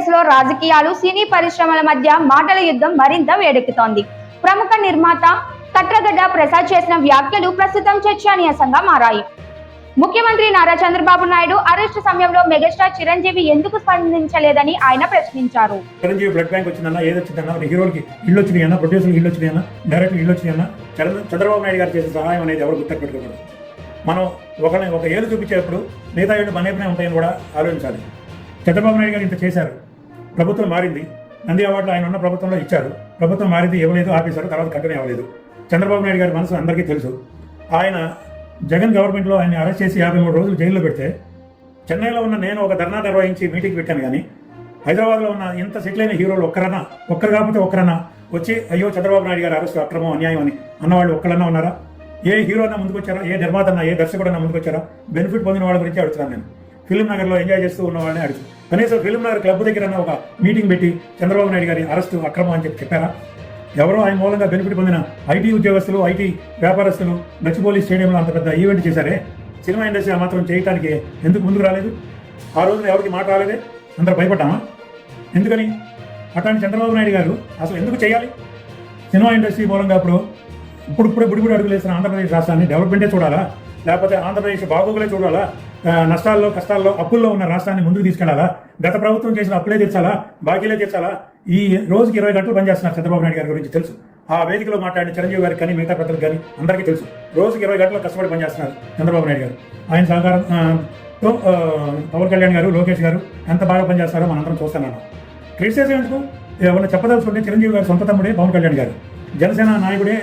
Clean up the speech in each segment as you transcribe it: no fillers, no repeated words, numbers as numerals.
ఆంధ్రప్రదేశ్లో రాజకీయాలు, సినీ పరిశ్రమల మధ్య మాటల యుద్ధం మరింత వేడెక్కుతోంది. ప్రముఖ నిర్మాత కట్రగడ్డ ప్రసాద్ చేసిన వ్యాఖ్యలు ప్రస్తుతం చర్చనీయాంశంగా మారాయి. ముఖ్యమంత్రి నారా చంద్రబాబు నాయుడు అరెస్టు సమయంలో మెగాస్టార్ చిరంజీవి ఎందుకు స్పందించలేదని ఆయన ప్రశ్నించారు. చిరంజీవి బ్లడ్ బ్యాంక్ వచ్చిందన్నా, ఏదొచ్చిందన్నా, హీరోలకి ఇల్లు వచ్చినాయన్నా, ప్రొడ్యూసర్కి ఇల్లు వచ్చినాయన్నా, డైరెక్టర్ ఇల్లు వచ్చినాయన్నా, చంద్రబాబు నాయుడు గారు చేసిన సహాయం అనేది ఎవరు గుర్తుపెట్టుకోకూడదు. మనం ఒక ఏళ్ళు చూపించేటప్పుడు మిగతా ఏళ్ళు మనైపునే ఉంటాయని కూడా ఆలోచించాలి. చంద్రబాబు నాయుడు గారు ఇంత చేశారు, ప్రభుత్వం మారింది, నంది అవార్డులు ఆయన ఉన్న ప్రభుత్వంలో ఇచ్చారు, ప్రభుత్వం మారింది, ఇవ్వలేదు, ఆపేశారు, తర్వాత కంటిన్యూ అవ్వలేదు. చంద్రబాబు నాయుడు గారి మనసు అందరికీ తెలుసు. ఆయన జగన్ గవర్నమెంట్లో ఆయన అరెస్ట్ చేసి 53 రోజులు జైల్లో పెడితే, చెన్నైలో ఉన్న నేను ఒక ధర్నా నిర్వహించి మీటింగ్ పెట్టాను. కానీ హైదరాబాద్లో ఉన్న ఇంత సెటిల్ అయిన హీరోలు ఒక్కరు కాకపోతే ఒక్కరన్నా వచ్చి అయ్యో చంద్రబాబు నాయుడు గారు అరెస్ట్ అక్రమం, అన్యాయం అని అన్నవాళ్ళు ఒక్కరన్నా ఉన్నారా? ఏ హీరో అన్నా ముందుకు వచ్చారా? ఏ నిర్మాత అన్నా, ఏ దర్శకుడన్నా ముందుకు వచ్చారా? బెనిఫిట్ పొందిన వాళ్ళ గురించి అడుగుతున్నాను. నేను ఫిల్మ్ నగర్లో ఎంజాయ్ చేస్తూ ఉన్న వాళ్ళని అడుగుతాను. కనీసం ఫిల్మ్ నగర్ క్లబ్ దగ్గర ఒక మీటింగ్ పెట్టి చంద్రబాబు నాయుడు గారి అరెస్టు అక్రమం అని చెప్పారా? ఎవరో ఆయన మూలంగా బెనిఫిట్ పొందిన ఐటీ ఉద్యోగస్తులు, ఐటీ వ్యాపారస్తులు గచ్చిబౌలి స్టేడియంలో అంత పెద్ద ఈవెంట్ చేశారే, సినిమా ఇండస్ట్రీ ఆ మాత్రం చేయడానికి ఎందుకు ముందుకు రాలేదు? ఆ రోజున ఎవరికి మాట రాలేదే? అందరూ భయపడ్డామా? ఎందుకని? అట్లాంటి చంద్రబాబు నాయుడు గారు అసలు ఎందుకు చేయాలి? సినిమా ఇండస్ట్రీ మూలంగా ఇప్పుడిప్పుడే బుడిబుడి అడుగులు వేసిన ఆంధ్రప్రదేశ్ రాష్ట్రాన్ని డెవలప్మెంటే చూడాలా, లేకపోతే ఆంధ్రప్రదేశ్ బాగోగులే చూడాలా? నష్టాల్లో, కష్టాల్లో, అప్పుల్లో ఉన్న రాష్ట్రాన్ని ముందుకు తీసుకెళ్లాలా? గత ప్రభుత్వం చేసిన అప్పులే తీర్చాలా, బాకీలే తీర్చాలా? ఈ రోజుకి 20 గంటలు పనిచేస్తున్నారు చంద్రబాబు నాయుడు గారి గురించి తెలుసు. ఆ వేదికలో మాట్లాడిన చిరంజీవి గారికి కానీ మిగతా పెద్దలకు కానీ అందరికీ తెలుసు. రోజుకి 20 గంటలు కష్టపడి పనిచేస్తున్నారు చంద్రబాబు నాయుడు గారు. ఆయన సహకారంతో పవన్ కళ్యాణ్ గారు, లోకేష్ గారు ఎంత బాగా పనిచేస్తారో మనందరం చూస్తున్నాను. క్రిటిసైజ్ ఎందుకు? ఏమన్నా చెప్పదలుచుకుంటే చిరంజీవి గారు సొంత తమ్ముడే పవన్ కళ్యాణ్ గారు, జనసేన నాయకుడే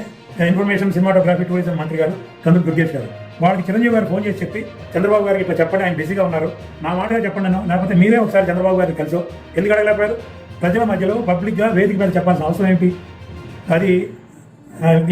ఇన్ఫర్మేషన్, సినిమాటోగ్రఫీ, టూరిజం మంత్రి గారు కందులు దుర్గేష్ గారు. వాళ్ళకి చిరంజీవి గారు ఫోన్ చేసి చెప్పి చంద్రబాబు గారికి ఇట్లా చెప్పండి, ఆయన బిజీగా ఉన్నారు, నా మాటగా చెప్పండి అన్నా, లేకపోతే మీరే ఒకసారి చంద్రబాబు గారికి కలిసో ఎందుకు అడగలేకపోయారు? ప్రజల మధ్యలో పబ్లిక్గా వేదిక మీద చెప్పాల్సిన అవసరం ఏంటి? అది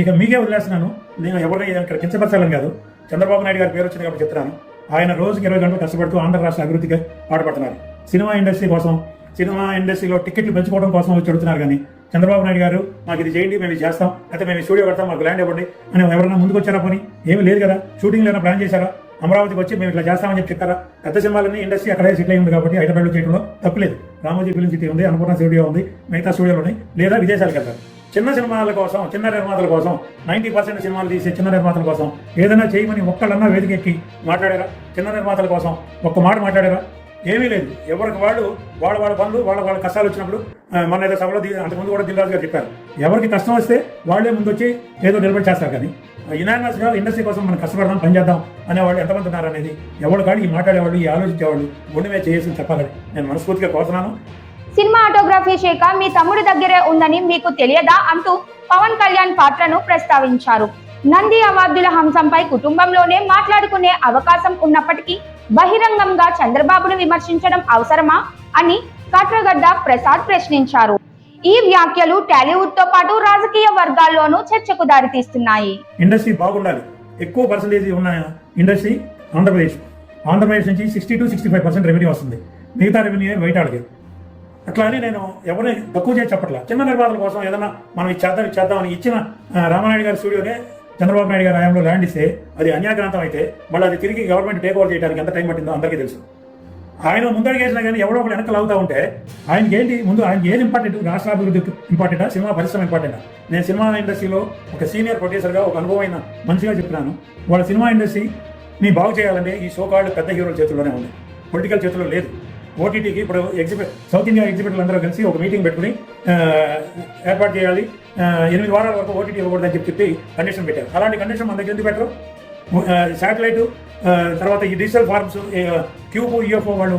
ఇక మీకే వదిలేస్తున్నాను. నేను ఎవరిని ఇక్కడ కించపరచాలని కాదు, చంద్రబాబు నాయుడు గారి పేరు వచ్చింది కాబట్టి చెప్తున్నాను. ఆయన రోజుకి 20 గంటలు కష్టపడుతూ ఆంధ్ర రాష్ట్ర అభివృద్ధికి పాటుపడుతున్నారు. సినిమా ఇండస్ట్రీ కోసం, సినిమా ఇండస్ట్రీలో టికెట్లు పెంచుకోవడం కోసం వచ్చి చెడుతున్నారు. కానీ చంద్రబాబు నాయుడు గారు మాకు ఇది చేయండి, మేము ఇది చేస్తాం, అయితే మేము స్టూడియో కడతాం, మాకు ల్యాండ్ ఇవ్వండి అని ఎవరైనా ముందుకు వచ్చారా? పని ఏమీ లేదు కదా. షూటింగ్ ఏమైనా ప్లాన్ చేశారా? అమరావతికి వచ్చి మేము ఇట్లా చేస్తామని చెప్పి చెప్పారా? పెద్ద సినిమాలన్నీ ఇండస్ట్రీ అక్కడే సెటిల్ అయి ఉంది కాబట్టి హైదరాబాద్లో చేయడంలో తప్పులేదు. రామోజీ ఫిల్మ్ సిటీ ఉంది, అన్నపూర్ణ స్టూడియో ఉంది, మిగతా స్టూడియోలు ఉన్నాయి, లేదా విదేశాలకు వెళ్తారు. చిన్న సినిమాల కోసం, చిన్న నిర్మాతల కోసం, 90% సినిమాలు తీసే చిన్న నిర్మాతల కోసం ఏదైనా చేయమని ఒక్కళ్ళన్నా వేదిక ఎక్కి మాట్లాడారా? చిన్న నిర్మాతల కోసం ఒక్క మాట మాట్లాడారా? ఏమీ లేదు. ఎవరికి వాళ్ళ పనులు, వాళ్ళ కష్టాలు వచ్చినప్పుడు మన ఏదో సభలో అంతకుముందు కూడా దిల్రాజు గారు చెప్పారు, ఎవరికి కష్టం వస్తే వాళ్ళే ముందు వచ్చి ఏదో నిలబడి చేస్తారు. కానీ యునానిమస్గా ఇండస్ట్రీ కోసం మనం కష్టపడదాం, పనిచేద్దాం అనేవాళ్ళు ఎంతమంది ఉన్నారు అనేది ఎవరు కానీ ఈ మాట్లాడేవాళ్ళు, ఈ ఆలోచించేవాళ్ళు గుండెమే చేసి చెప్పాలని నేను మనస్ఫూర్తిగా కోరుతున్నాను. సినిమాటోగ్రఫీ శాఖ మీ తమ్ముడి దగ్గరే ఉందని మీకు తెలియదా అంటూ పవన్ కళ్యాణ్ పాత్రను ప్రస్తావించారు. నంది అవార్డుల అంశంపై కుటుంబంలోనే మాట్లాడుకునే అవకాశం ఉన్నప్పటికీ బహిరంగంగా చంద్రబాబును విమర్శించడం అవసరమా అని కట్రగడ్డ ప్రసాద్ ప్రశ్నించారు. ఈ వ్యాఖ్యలు టాలీవుడ్ తో పాటు రాజకీయ వర్గాల్లోనూ చర్చకు దారితీస్తున్నాయి. ఇండస్ట్రీ బాగుండాలి. ఎక్కువ పర్సెంటేజ్ ఉన్న ఇండస్ట్రీ ఆంధ్రప్రదేశ్ నుంచి 60 to 65% రెవెన్యూ వస్తుంది. మిగతా రెవెన్యూ బయట అడిగారు. అట్లా అని నేను ఎవరిని తక్కువ చేసి చెప్పట్లా. చిన్న నిర్మాతల కోసం ఏదన్నా మనం ఇచ్చేద్దామని ఇచ్చిన రామానాయుడు గారి స్టూడియోనే చంద్రబాబు నాయుడు గారి హయాంలో ల్యాండ్ ఇస్తే అది అన్యాక్రాంతం అయితే మళ్ళీ అది తిరిగి గవర్నమెంట్ టేక్ ఓవర్ చేయడానికి ఎంత టైం పట్టిందో అందరికీ తెలుసు. ఆయన ముందడిగేసినా కానీ ఎవరో ఒకటి వెనక్కి లాగుతూ ఉంటే ఆయనకి ఏంటి? ముందు ఆయనకి ఏది ఇంపార్టెంట్? రాష్ట్ర అభివృద్ధి ఇంపార్టెంటా, సినిమా పరిశ్రమ ఇంపార్టెంటా? నేను సినిమా ఇండస్ట్రీలో ఒక సీనియర్ ప్రొడ్యూసర్గా, ఒక అనుభవమైన మనిషిగా చెప్తున్నాను, వాళ్ళ సినిమా ఇండస్ట్రీని బాగు చేయాలంటే ఈ షోకాళ్ళు పెద్ద హీరోల చేతుల్లోనే ఉంది, పొలిటికల్ చేతుల్లో లేదు. ఓటీటీకి ఇప్పుడు సౌత్ ఇండియా ఎగ్జిబిటర్లు అందరూ కలిసి ఒక మీటింగ్ పెట్టుకుని ఏర్పాటు చేయాలి, 8 వారాల వరకు ఓటీటీ ఇవ్వకూడదని చెప్పి కండిషన్ పెట్టారు. అలాంటి కండిషన్ మన దగ్గర ఎందుకు పెట్టరు? శాటిలైట్ తర్వాత ఈ డిజిటల్ ఫార్మ్స్, క్యూబ్, యూఎఫ్ఓ వాళ్ళు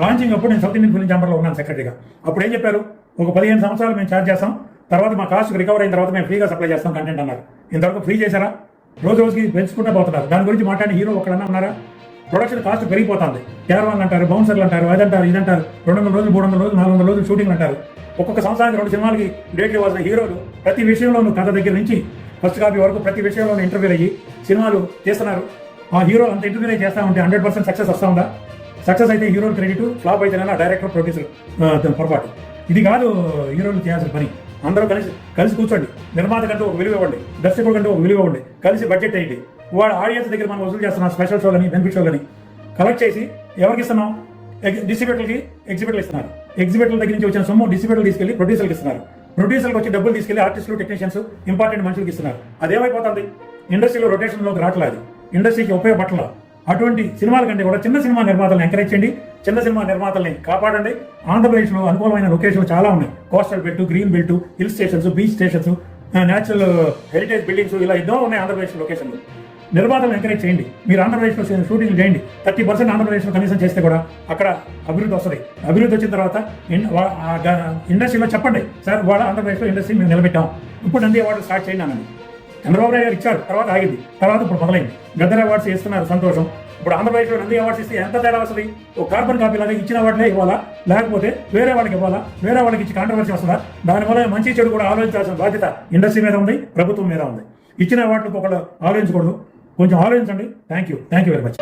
లాంచింగ్ అప్పుడు నేను సౌత్ ఇండియన్ ఫిల్మ్ ఛాంబర్లో ఉన్నాను సెక్రటరీగా. అప్పుడు ఏం చెప్పారు? ఒక 15 సంవత్సరాలు మేము ఛార్జ్ చేస్తాం, తర్వాత మా కాస్ట్ రికవర్ అయిన తర్వాత మేము ఫ్రీగా సప్లై చేస్తాం కంటెంట్ అన్నారు. ఇంతవరకు ఫ్రీ చేశారా? రోజుకి పెంచుకుంటూ పోతున్నారు. దాని గురించి మాట్లాడిన హీరో ఒకళ్ళన్నా ఉన్నారా? ప్రొడక్షన్ కాస్ట్ పెరిగిపోతుంది. క్యారవాన్లు అంటారు, బౌన్సర్లు అంటారు, అదంటారు, ఇదంటారు, 200 రోజులు, 300 రోజులు, 400 రోజులు షూటింగ్ అంటారు. ఒక్కొక్క సంవత్సరానికి 2 సినిమాలకి డేట్లు ఇవ్వాల్సిన హీరోలు ప్రతి విషయంలోనూ, కథ దగ్గర నుంచి ఫస్ట్ కాపీ వరకు ప్రతి విషయంలోనూ ఇంటర్వ్యూలు అయ్యి సినిమాలు చేస్తున్నారు. ఆ హీరో అంత ఇంటర్వ్యూనే చేస్తూ ఉంటే 100% సక్సెస్ వస్తూ ఉందా? సక్సెస్ అయితే హీరోలు క్రెడిట్, ఫ్లాప్ అయితేనే డైరెక్టర్, ప్రొడ్యూసర్ పొరపాటు. ఇది కాదు హీరోలు చేయాల్సిన పని. అందరూ కలిసి కూర్చోండి. నిర్మాత కంటూ ఒక విలువ ఇవ్వండి, దర్శకుడు కంటూ ఒక విలువ ఇవ్వండి, కలిసి బడ్జెట్ అయ్యింది. వాడు ఆడియన్స్ దగ్గర మనం వసూలు చేస్తున్నాం స్పెషల్ షోలని, బెనిఫిట్ షోలని కలెక్ట్ చేసి ఎవరికి ఇస్తున్నాం? డిస్ట్రిబ్యూటర్లకి ఎగ్జిబిటర్లు ఇస్తున్నారు. ఎగ్జిబిటర్ల దగ్గర నుంచి వచ్చిన సొమ్ము డిస్ట్రిబ్యూటర్లు తీసుకెళ్లి ప్రొడ్యూసర్కి ఇస్తున్నారు. ప్రొడ్యూసర్కి వచ్చి డబ్బులు తీసుకెళ్లి ఆర్టిస్టులు, టెక్నీషియన్స్, ఇంపార్టెంట్ మనుషులకు ఇస్తున్నారు. అదేమైపోతుంది? ఇండస్ట్రీలో రొటేషన్లోకి రావట్లేదు, ఇండస్ట్రీకి ఉపయోగపట్ల. అటువంటి సినిమాల కంటే కూడా చిన్న సినిమా నిర్మాతలను ఎంకరేజ్ చేయండి, చిన్న సినిమా నిర్మాతల్ని కాపాడండి. ఆంధ్రప్రదేశ్లో అనుకూలమైన లొకేషన్లు చాలా ఉన్నాయి. Coastal belt, green belt, hill stations, beach stations, natural heritage buildings, ఇలా ఎన్నో ఉన్నాయి ఆంధ్రప్రదేశ్ లొకేషన్లు. నిర్మాతలను ఎంకరేజ్ చేయండి. మీరు ఆంధ్రప్రదేశ్లో షూటింగ్ చేయండి. 30% ఆంధ్రప్రదేశ్లో కనీసం చేస్తే కూడా అక్కడ అభివృద్ధి వస్తుంది. అభివృద్ధి వచ్చిన తర్వాత ఇండస్ట్రీలో చెప్పండి, సార్ వాళ్ళ ఆంధ్రప్రదేశ్లో ఇండస్ట్రీ మేము నిలబెట్టాం, ఇప్పుడు నంది అవార్డు స్టార్ట్ చేయండి అన్నది. చంద్రబాబు నాయుడు గారు ఇచ్చారు, తర్వాత ఆగింది, తర్వాత ఇప్పుడు మొదలైంది. గద్దర్ అవార్డ్స్ ఇస్తున్నారు, సంతోషం. ఇప్పుడు ఆంధ్రప్రదేశ్లో నంది అవార్డ్స్ ఇస్తే ఎంత తేడా వస్తుంది? ఒక కార్బన్ కాపీ లాగా ఇచ్చిన వాటినే ఇవ్వాలా, లేకపోతే వేరే వాళ్ళకి ఇవ్వాలా? వేరే వాళ్ళకి ఇచ్చి కాంట్రవర్సీ వస్తుందా? దానివల్ల మంచి చెడు కూడా ఆలోచించాల్సిన బాధ్యత ఇండస్ట్రీ మీద ఉంది, ప్రభుత్వం మీద ఉంది. ఇచ్చిన వాటికి ఒకళ్ళు ఆలోచించకూడదు, కొంచెం ఆలోచించండి. Thank you very much.